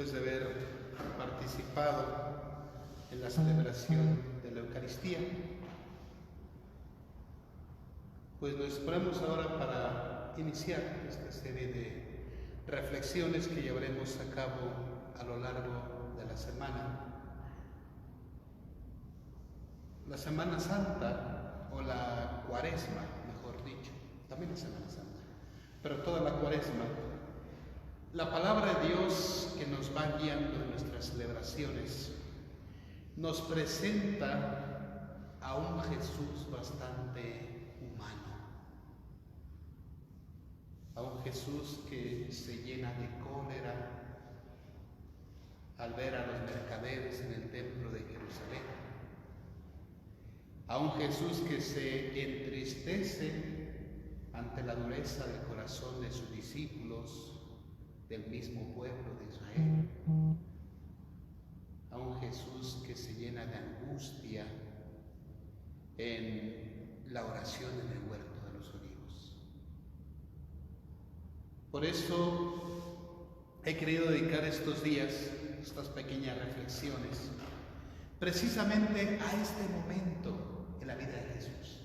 después de haber participado en la celebración de la Eucaristía, pues nos disponemos ahora para iniciar esta serie de reflexiones que llevaremos a cabo a lo largo de la semana. La Semana Santa, o la Cuaresma, mejor dicho, también la Semana Santa, pero toda la Cuaresma, la palabra de Dios que nos va guiando en nuestras celebraciones nos presenta a un Jesús bastante humano, a un Jesús que se llena de cólera al ver a los mercaderes en el templo de Jerusalén, a un Jesús que se entristece ante la dureza del corazón de sus discípulos, del mismo pueblo de Israel, a un Jesús que se llena de angustia en la oración en el huerto de los olivos. Por eso he querido dedicar estos días, estas pequeñas reflexiones, precisamente a este momento en la vida de Jesús,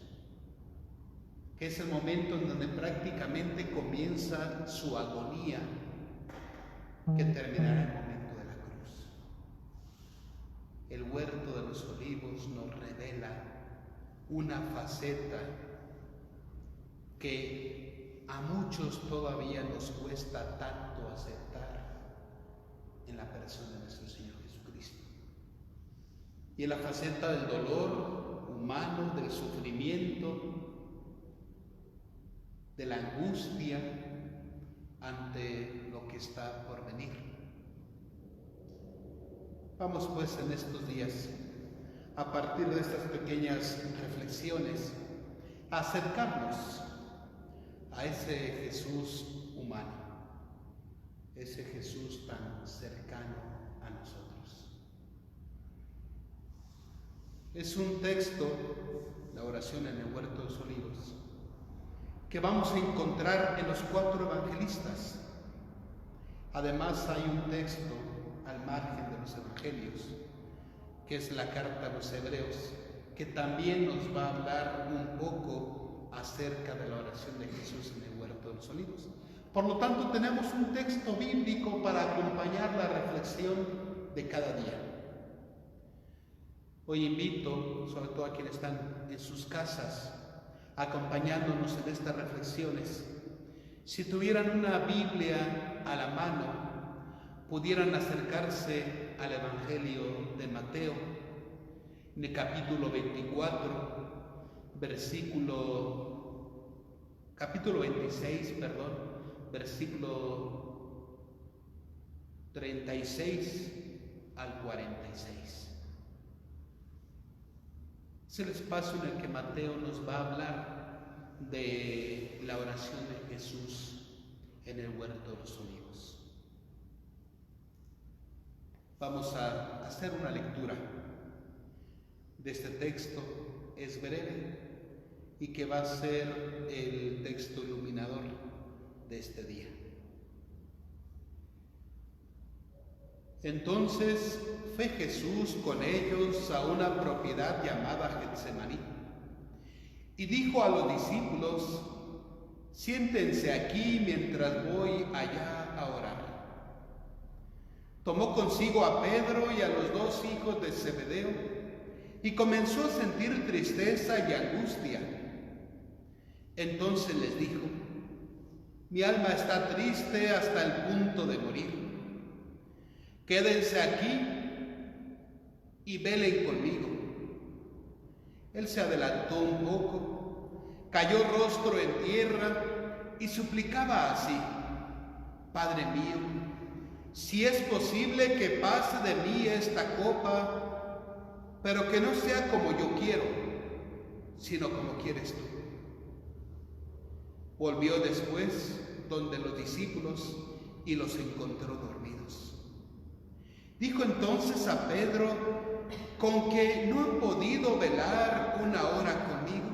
que es el momento en donde prácticamente comienza su agonía, que terminará en el momento de la cruz. El huerto de los olivos nos revela una faceta que a muchos todavía nos cuesta tanto aceptar en la persona de nuestro Señor Jesucristo. Y en la faceta del dolor humano, del sufrimiento, de la angustia ante lo que está por venir. Vamos pues en estos días, a partir de estas pequeñas reflexiones, a acercarnos a ese Jesús humano, ese Jesús tan cercano a nosotros. Es un texto, la oración en el huerto de los olivos, que vamos a encontrar en los 4 evangelistas. Además hay un texto al margen de los evangelios, que es la carta a los hebreos, que también nos va a hablar un poco acerca de la oración de Jesús en el huerto de los olivos. Por lo tanto, tenemos un texto bíblico para acompañar la reflexión de cada día. Hoy invito, sobre todo a quienes están en sus casas, acompañándonos en estas reflexiones, si tuvieran una Biblia a la mano, pudieran acercarse al Evangelio de Mateo, en el capítulo 26, versículo 36 al 46. Es el espacio en el que Mateo nos va a hablar de la oración de Jesús en el huerto de los olivos. Vamos a hacer una lectura de este texto. Es breve y que va a ser el texto iluminador de este día. Entonces fue Jesús con ellos a una propiedad llamada Getsemaní y dijo a los discípulos: siéntense aquí mientras voy allá a orar. Tomó consigo a Pedro y a los 2 hijos de Zebedeo y comenzó a sentir tristeza y angustia. Entonces les dijo: mi alma está triste hasta el punto de morir. Quédense aquí y velen conmigo. Él se adelantó un poco, cayó rostro en tierra y suplicaba así: Padre mío, si es posible que pase de mí esta copa, pero que no sea como yo quiero, sino como quieres tú. Volvió después donde los discípulos y los encontró dormidos. Dijo entonces a Pedro: ¿con que no han podido velar una hora conmigo?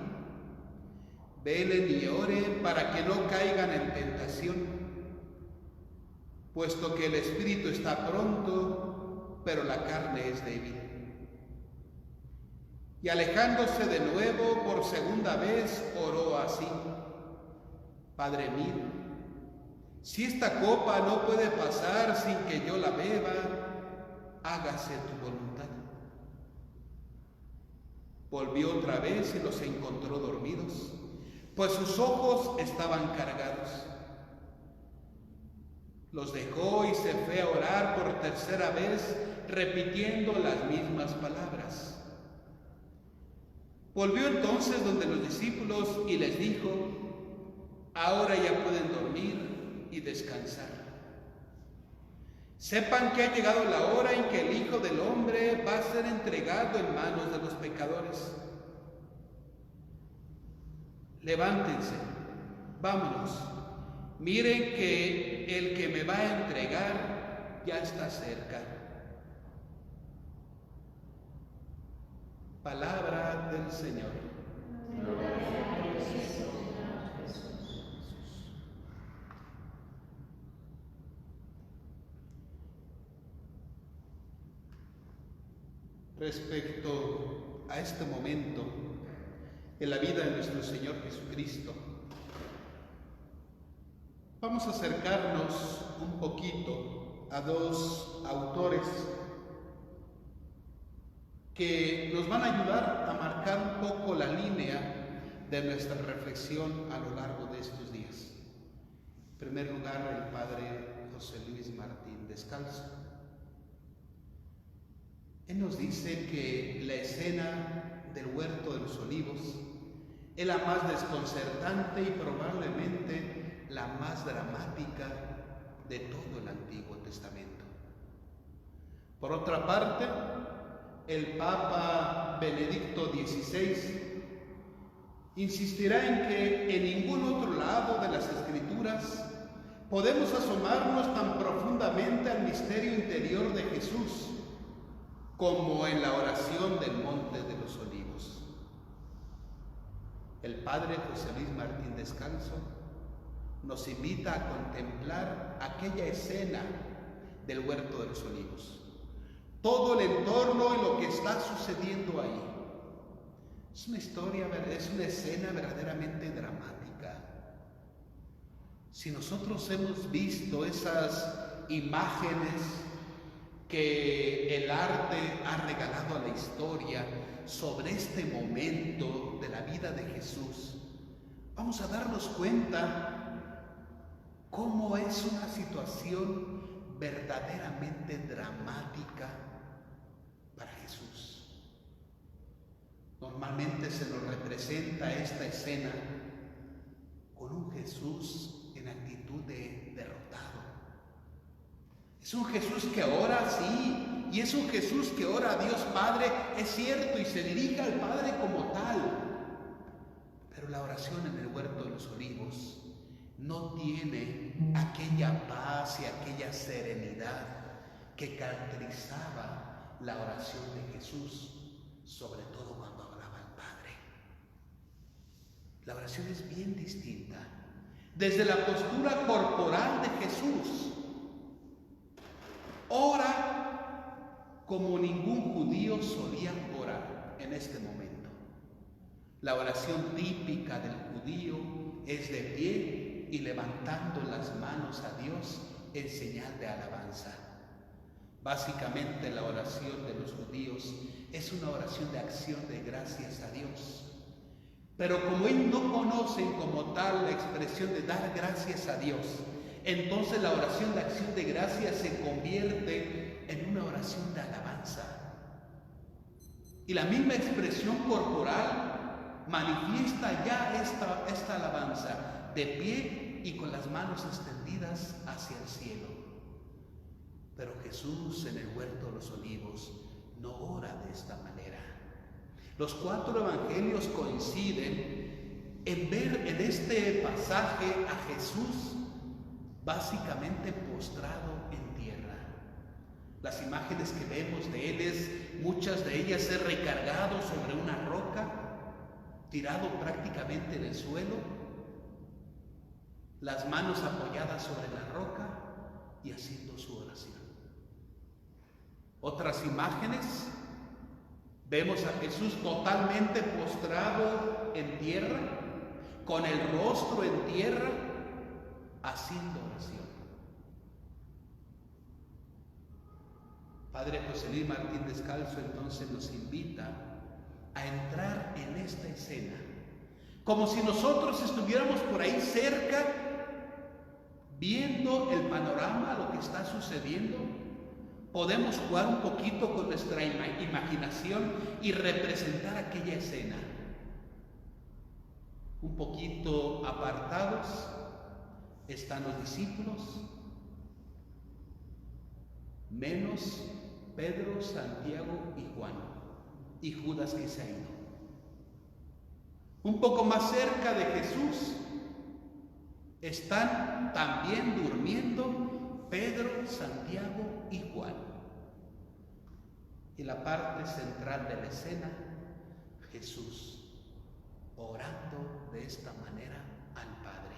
Velen y oren para que no caigan en tentación. puesto que el espíritu está pronto, pero la carne es débil. Y alejándose de nuevo por segunda vez, oró así: Padre mío, si esta copa no puede pasar sin que yo la beba, hágase tu voluntad. Volvió otra vez y los encontró dormidos, pues sus ojos estaban cargados. Los dejó y se fue a orar por tercera vez, repitiendo las mismas palabras. Volvió entonces donde los discípulos y les dijo: ahora ya pueden dormir y descansar. Sepan que ha llegado la hora en que el Hijo del Hombre va a ser entregado en manos de los pecadores. Levántense, vámonos. Miren que el que me va a entregar ya está cerca. Palabra del Señor. Respecto a este momento en la vida de nuestro Señor Jesucristo, vamos a acercarnos un poquito a dos autores que nos van a ayudar a marcar un poco la línea de nuestra reflexión a lo largo de estos días. En primer lugar, el padre José Luis Martín Descalzo. Él nos dice que la escena del huerto de los olivos es la más desconcertante y probablemente la más dramática de todo el Antiguo Testamento. Por otra parte, el Papa Benedicto XVI insistirá en que en ningún otro lado de las Escrituras podemos asomarnos tan profundamente al misterio interior de Jesús como en la oración del Monte de los Olivos. El padre José Luis Martín Descalzo nos invita a contemplar aquella escena del huerto de los olivos, todo el entorno y lo que está sucediendo ahí. Es una historia, es una escena verdaderamente dramática. Si nosotros hemos visto esas imágenes que el arte ha regalado a la historia sobre este momento de la vida de Jesús, vamos a darnos cuenta cómo es una situación verdaderamente dramática para Jesús. Normalmente se nos representa esta escena con un Jesús en actitud de derrotado. Es un Jesús que ora, sí, y es un Jesús que ora a Dios Padre, es cierto, y se dirige al Padre como tal. Pero la oración en el huerto de los olivos no tiene aquella paz y aquella serenidad que caracterizaba la oración de Jesús, sobre todo cuando hablaba al Padre. La oración es bien distinta. Desde la postura corporal de Jesús, ora como ningún judío solía orar en este momento. La oración típica del judío es de pie y levantando las manos a Dios en señal de alabanza. Básicamente la oración de los judíos es una oración de acción de gracias a Dios. Pero como ellos no conocen como tal la expresión de dar gracias a Dios, entonces la oración de acción de gracias se convierte en una oración de alabanza. Y la misma expresión corporal manifiesta ya esta alabanza, de pie y con las manos extendidas hacia el cielo. Pero Jesús en el huerto de los olivos no ora de esta manera. Los 4 evangelios coinciden en ver en este pasaje a Jesús básicamente postrado en tierra. Las imágenes que vemos de él muchas de ellas es recargado sobre una roca, tirado prácticamente en el suelo, las manos apoyadas sobre la roca y haciendo su oración. Otras imágenes, vemos a Jesús totalmente postrado en tierra, con el rostro en tierra, haciendo oración. Padre José Luis Martín Descalzo entonces nos invita a entrar en esta escena, como si nosotros estuviéramos por ahí cerca, viendo el panorama, lo que está sucediendo. Podemos jugar un poquito con nuestra imaginación y representar aquella escena. Un poquito apartados están los discípulos, menos Pedro, Santiago y Juan, y Judas que se ha ido. Un poco más cerca de Jesús están también durmiendo Pedro, Santiago y Juan. Y la parte central de la escena, Jesús orando de esta manera al Padre.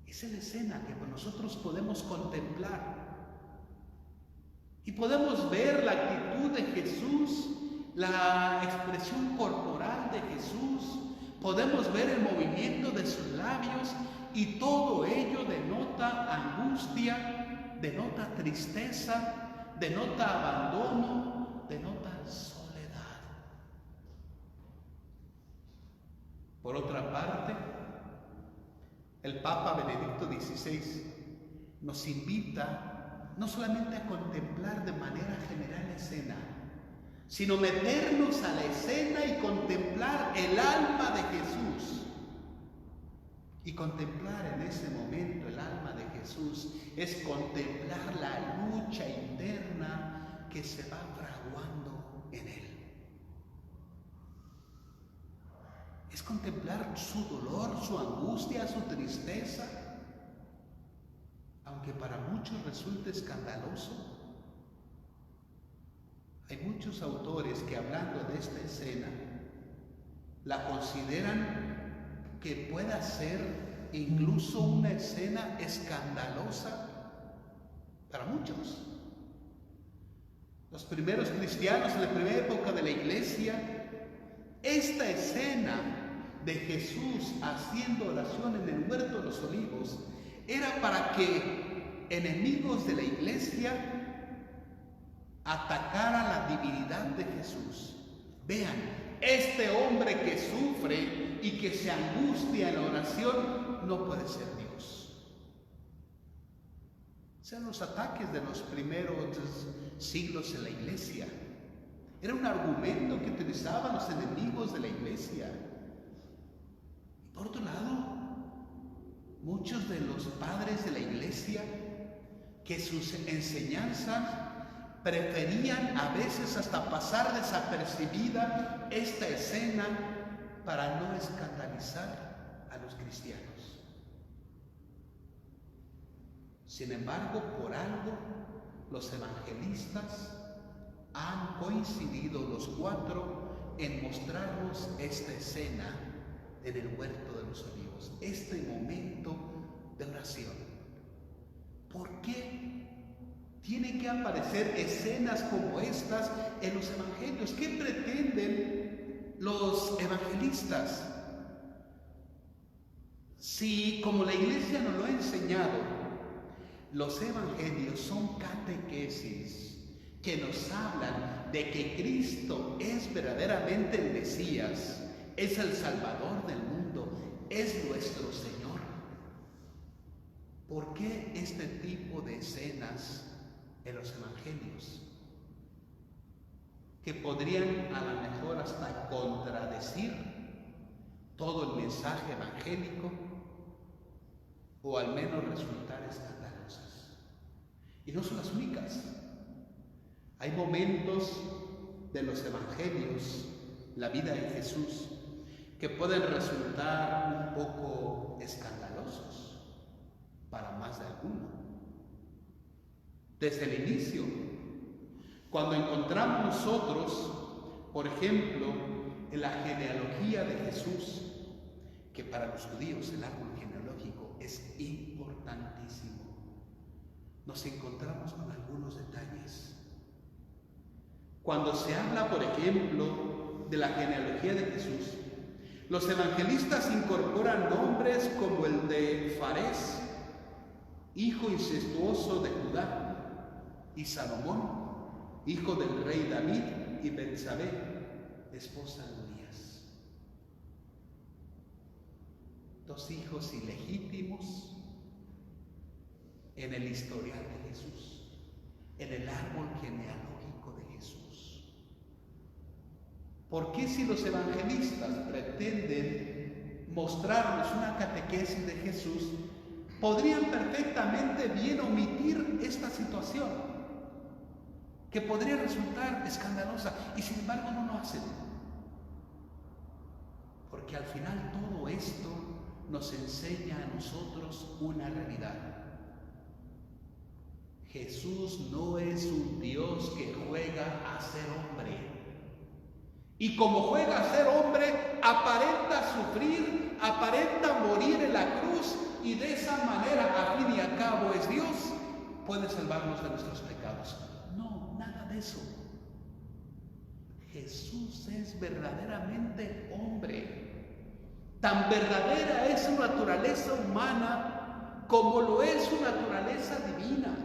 Esa es la escena que nosotros podemos contemplar. Y podemos ver la actitud de Jesús, la expresión corporal de Jesús. Podemos ver el movimiento de sus labios y todo ello denota angustia, denota tristeza, denota abandono, denota soledad. Por otra parte, el Papa Benedicto XVI nos invita no solamente a contemplar de manera general la escena, sino meternos a la escena y contemplar el alma de Jesús. Y contemplar en ese momento el alma de Jesús es contemplar la lucha interna que se va fraguando en él. Es contemplar su dolor, su angustia, su tristeza, aunque para muchos resulte escandaloso. Hay muchos autores que, hablando de esta escena, la consideran que pueda ser incluso una escena escandalosa para muchos. Los primeros cristianos en la primera época de la iglesia, esta escena de Jesús haciendo oración en el huerto de los olivos era para que enemigos de la iglesia atacaran la divinidad de Jesús. Vean, este hombre que sufre y que se angustia en la oración no puede ser Dios. Sean los ataques de los primeros siglos en la iglesia. Era un argumento que utilizaban los enemigos de la iglesia. Y por otro lado, muchos de los padres de la iglesia, que sus enseñanzas preferían a veces hasta pasar desapercibida esta escena para no escandalizar a los cristianos. Sin embargo, por algo, los evangelistas han coincidido los cuatro en mostrarnos esta escena en el huerto de los olivos, este momento de oración. ¿Por qué tienen que aparecer escenas como estas en los evangelios? ¿Qué pretenden los evangelistas? Si, como la iglesia nos lo ha enseñado, los evangelios son catequesis que nos hablan de que Cristo es verdaderamente el Mesías, es el Salvador del mundo, es nuestro Señor. ¿Por qué este tipo de escenas en los evangelios? Que podrían a lo mejor hasta contradecir todo el mensaje evangélico, o al menos resultar escandalosas. Y no son las únicas. Hay momentos de los evangelios, la vida de Jesús, que pueden resultar un poco escandalosos para más de alguno. Desde el inicio, cuando encontramos nosotros, por ejemplo, en la genealogía de Jesús, que para los judíos el árbol genealógico es importante, importantísimo, nos encontramos con algunos detalles. Cuando se habla, por ejemplo, de la genealogía de Jesús, los evangelistas incorporan nombres como el de Farés, hijo incestuoso de Judá, y Salomón, hijo del rey David, y Betsabé, esposa de Urías. Dos hijos ilegítimos en el historial de Jesús, en el árbol genealógico de Jesús. ¿Por qué, si los evangelistas pretenden mostrarnos una catequesis de Jesús, podrían perfectamente bien omitir esta situación, que podría resultar escandalosa, y sin embargo no lo hacen? Porque al final todo esto nos enseña a nosotros una realidad. Jesús no es un Dios que juega a ser hombre. Y como juega a ser hombre, aparenta sufrir, aparenta morir en la cruz, y de esa manera, a fin y a cabo, es Dios, puede salvarnos de nuestros pecados. No, nada de eso. Jesús es verdaderamente hombre. Tan verdadera es su naturaleza humana como lo es su naturaleza divina.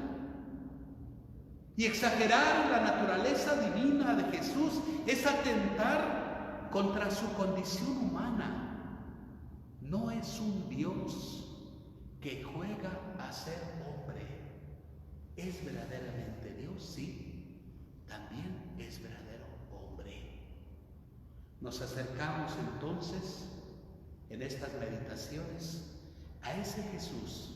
Y exagerar la naturaleza divina de Jesús es atentar contra su condición humana. No es un Dios que juega a ser hombre. ¿Es verdaderamente Dios? Sí, también es verdadero hombre. Nos acercamos entonces en estas meditaciones a ese Jesús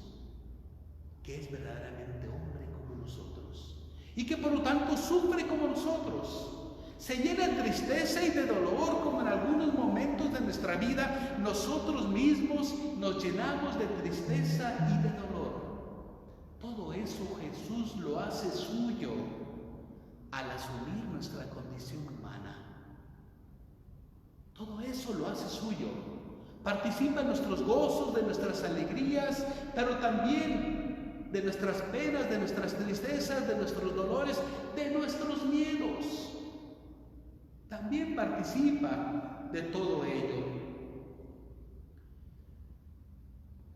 que es verdaderamente hombre como nosotros y que por lo tanto sufre como nosotros, se llena de tristeza y de dolor, como en algunos momentos de nuestra vida nosotros mismos nos llenamos de tristeza y de dolor. Todo eso Jesús lo hace suyo al asumir nuestra condición humana. Todo eso lo hace suyo. Participa en nuestros gozos, de nuestras alegrías, pero también de nuestras penas, de nuestras tristezas, de nuestros dolores, de nuestros miedos. También participa de todo ello.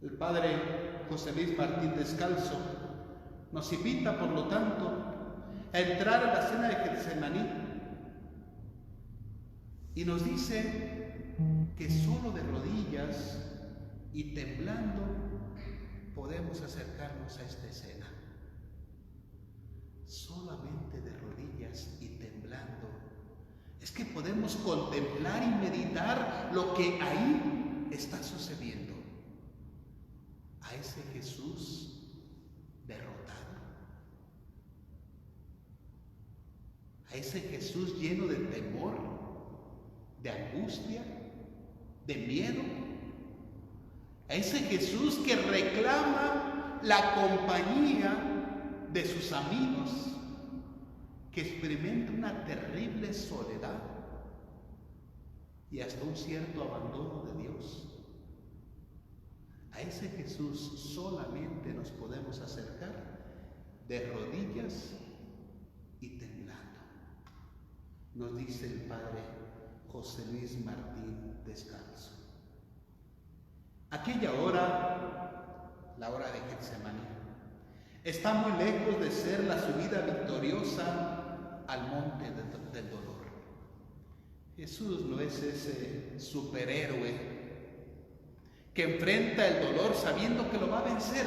El padre José Luis Martín Descalzo nos invita, por lo tanto, a entrar a la cena de Getsemaní y nos dice que solo de rodillas y temblando podemos acercarnos a esta escena. Solamente de rodillas y temblando es que podemos contemplar y meditar lo que ahí está sucediendo. A ese Jesús derrotado, a ese Jesús lleno de temor, de angustia, de miedo, a ese Jesús que reclama la compañía de sus amigos, que experimenta una terrible soledad y hasta un cierto abandono de Dios. A ese Jesús solamente nos podemos acercar de rodillas y temblando, nos dice el padre José Luis Martín Descalzo. Aquella hora, la hora de Getsemaní, está muy lejos de ser la subida victoriosa al monte del dolor. Jesús no es ese superhéroe que enfrenta el dolor sabiendo que lo va a vencer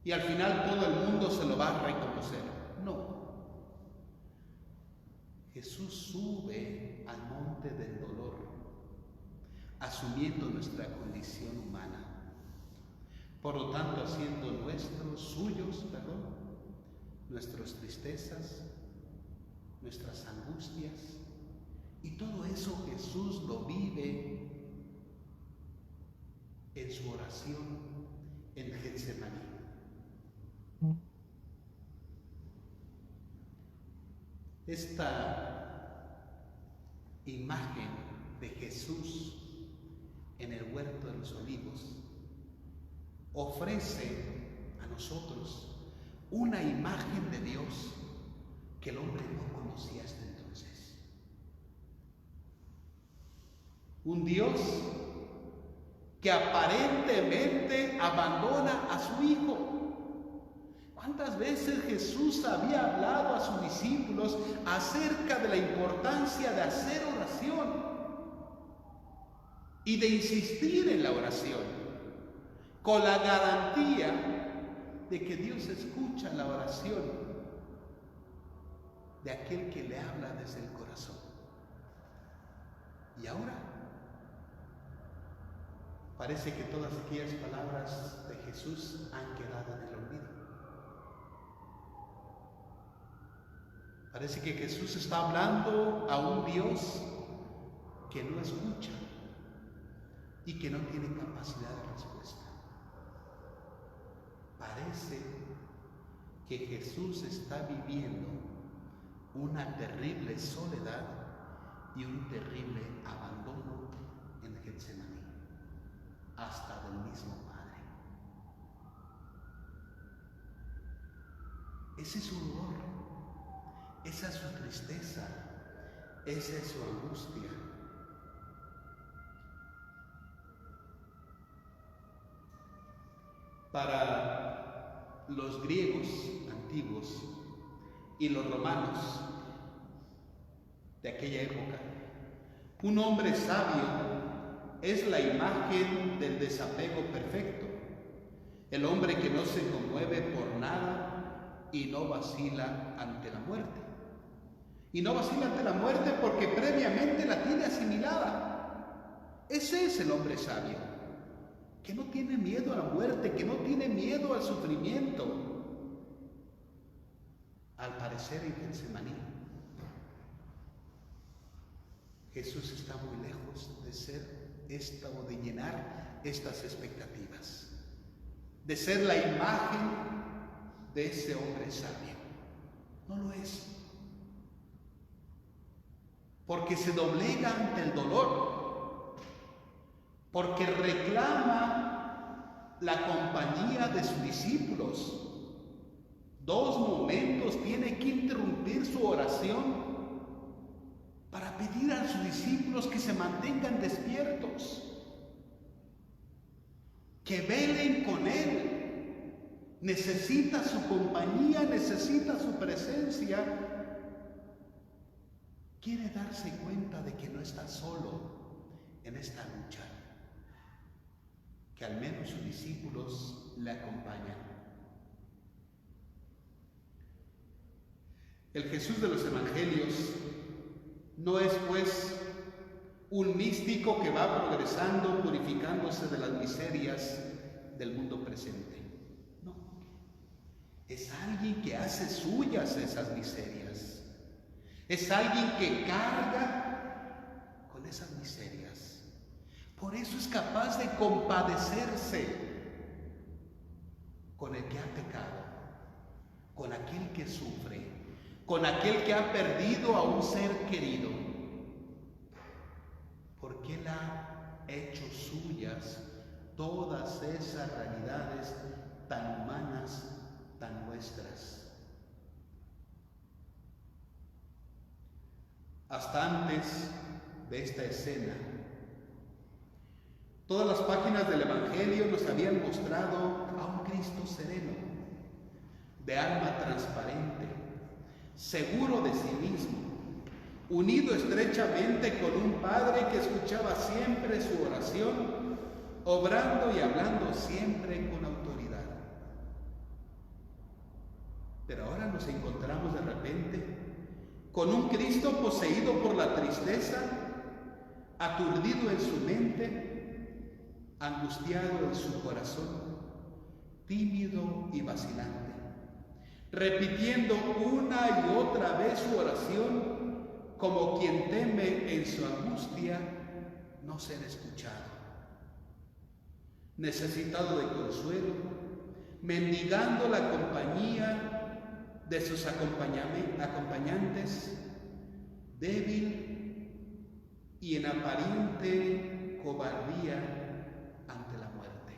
y al final todo el mundo se lo va a reconocer. No. Jesús sube al monte del dolor, asumiendo nuestra condición humana, por lo tanto haciendo suyos, nuestras tristezas, nuestras angustias, y todo eso Jesús lo vive en su oración en Getsemaní. Esta imagen de Jesús en el huerto de los olivos ofrece a nosotros una imagen de Dios que el hombre no conocía hasta entonces. Un Dios que aparentemente abandona a su Hijo. ¿Cuántas veces Jesús había hablado a sus discípulos acerca de la importancia de hacer oración y de insistir en la oración, con la garantía de que Dios escucha la oración de aquel que le habla desde el corazón? Y ahora parece que todas aquellas palabras de Jesús han quedado en el olvido. Parece que Jesús está hablando a un Dios que no escucha y que no tiene capacidad de respuesta. Parece que Jesús está viviendo una terrible soledad y un terrible abandono en Getsemaní, hasta del mismo Padre. Ese es su dolor, esa es su tristeza, esa es su angustia. Para los griegos antiguos y los romanos de aquella época, un hombre sabio es la imagen del desapego perfecto, el hombre que no se conmueve por nada y no vacila ante la muerte. Y no vacila ante la muerte porque previamente la tiene asimilada. Ese es el hombre sabio, que no tiene miedo a la muerte, que no tiene miedo al sufrimiento. Al parecer en Getsemaní, Jesús está muy lejos de ser esta o de llenar estas expectativas, de ser la imagen de ese hombre sabio. No lo es, porque se doblega ante el dolor, porque reclama la compañía de sus discípulos. 2 momentos tiene que interrumpir su oración para pedir a sus discípulos que se mantengan despiertos, que velen con Él. Necesita su compañía, necesita su presencia. Quiere darse cuenta de que no está solo en esta lucha, que al menos sus discípulos le acompañan. El Jesús de los Evangelios no es, pues, un místico que va progresando, purificándose de las miserias del mundo presente. No. Es alguien que hace suyas esas miserias. Es alguien que carga con esas miserias. Por eso es capaz de compadecerse con el que ha pecado, con aquel que sufre, con aquel que ha perdido a un ser querido, porque Él ha hecho suyas todas esas realidades tan humanas, tan nuestras. Hasta antes de esta escena, todas las páginas del Evangelio nos habían mostrado a un Cristo sereno, de alma transparente, seguro de sí mismo, unido estrechamente con un Padre que escuchaba siempre su oración, obrando y hablando siempre con autoridad. Pero ahora nos encontramos de repente con un Cristo poseído por la tristeza, aturdido en su mente, angustiado en su corazón, tímido y vacilante, repitiendo una y otra vez su oración como quien teme en su angustia no ser escuchado, necesitado de consuelo, mendigando la compañía de sus acompañantes, débil y en aparente cobardía ante la muerte.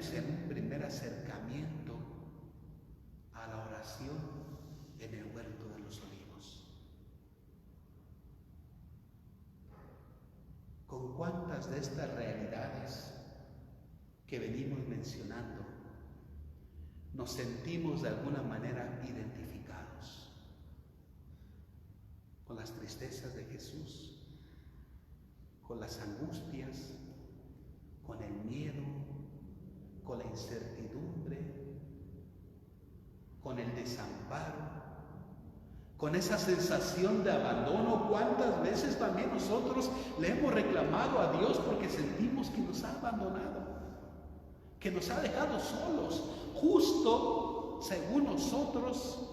menos en un primer acercamiento a la oración en el huerto de los olivos. ¿Con cuántas de estas realidades que venimos mencionando nos sentimos de alguna manera identificados? Con las tristezas de Jesús, con las angustias, con el miedo, con la incertidumbre, con el desamparo, con esa sensación de abandono. ¿Cuántas veces también nosotros le hemos reclamado a Dios porque sentimos que nos ha abandonado, que nos ha dejado solos, justo según nosotros,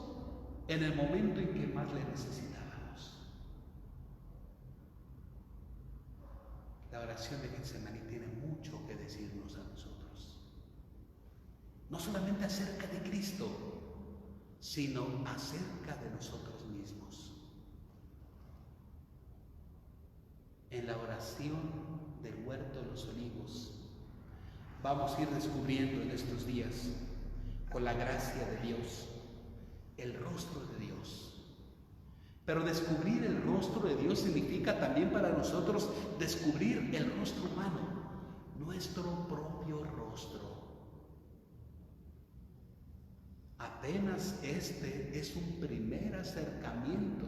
en el momento en que más le necesitábamos? La oración de Getsemaní tiene mucho que decirnos a nosotros, no solamente acerca de Cristo, sino acerca de nosotros mismos. En la oración del huerto de los olivos vamos a ir descubriendo en estos días, con la gracia de Dios, el rostro de Dios. Pero descubrir el rostro de Dios significa también para nosotros descubrir el rostro humano, nuestro propio rostro. Apenas este es un primer acercamiento,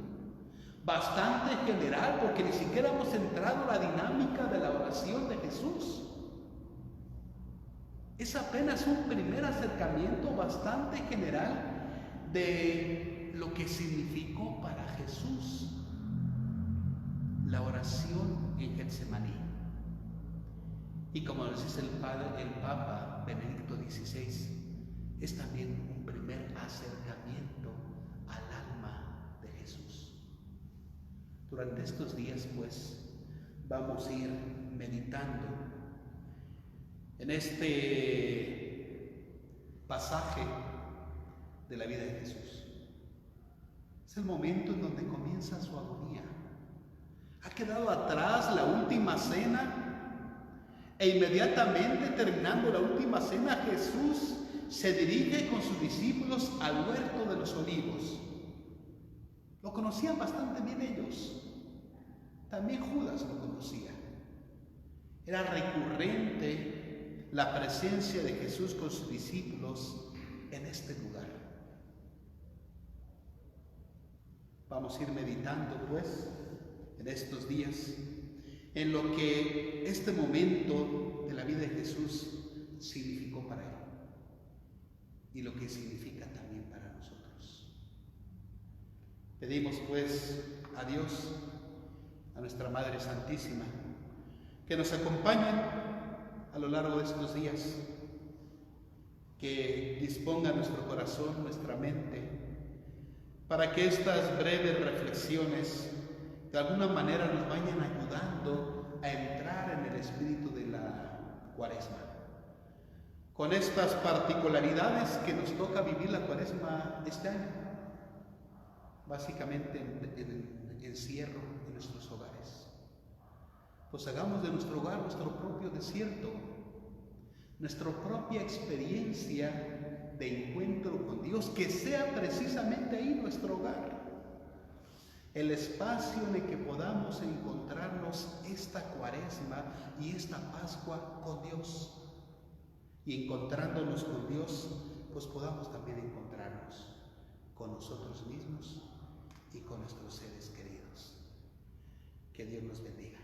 bastante general, porque ni siquiera hemos entrado en la dinámica de la oración de Jesús. Es apenas un primer acercamiento bastante general de lo que significó para Jesús la oración en Getsemaní. Y como nos dice el Papa Benedicto XVI, es también un primer acercamiento al alma de Jesús. Durante estos días, pues, vamos a ir meditando en este pasaje de la vida de Jesús. Es el momento en donde comienza su agonía. Ha quedado atrás la última cena e inmediatamente terminando la última cena, Jesús se dirige con sus discípulos al huerto de los olivos. Lo conocían bastante bien ellos. También Judas lo conocía. Era recurrente la presencia de Jesús con sus discípulos en este lugar. Vamos a ir meditando, pues, en estos días, en lo que este momento de la vida de Jesús significó para él y lo que significa también para nosotros. Pedimos, pues, a Dios, a nuestra Madre Santísima, que nos acompañen a lo largo de estos días, que disponga nuestro corazón, nuestra mente, para que estas breves reflexiones de alguna manera nos vayan ayudando a entrar en el espíritu de la Cuaresma, con estas particularidades que nos toca vivir la Cuaresma este año, básicamente en encierro en nuestros hogares. Pues hagamos de nuestro hogar nuestro propio desierto, nuestra propia experiencia de encuentro con Dios, que sea precisamente ahí nuestro hogar, el espacio en el que podamos encontrarnos esta Cuaresma y esta Pascua con Dios. Y encontrándonos con Dios, pues podamos también encontrarnos con nosotros mismos y con nuestros seres queridos. Que Dios nos bendiga.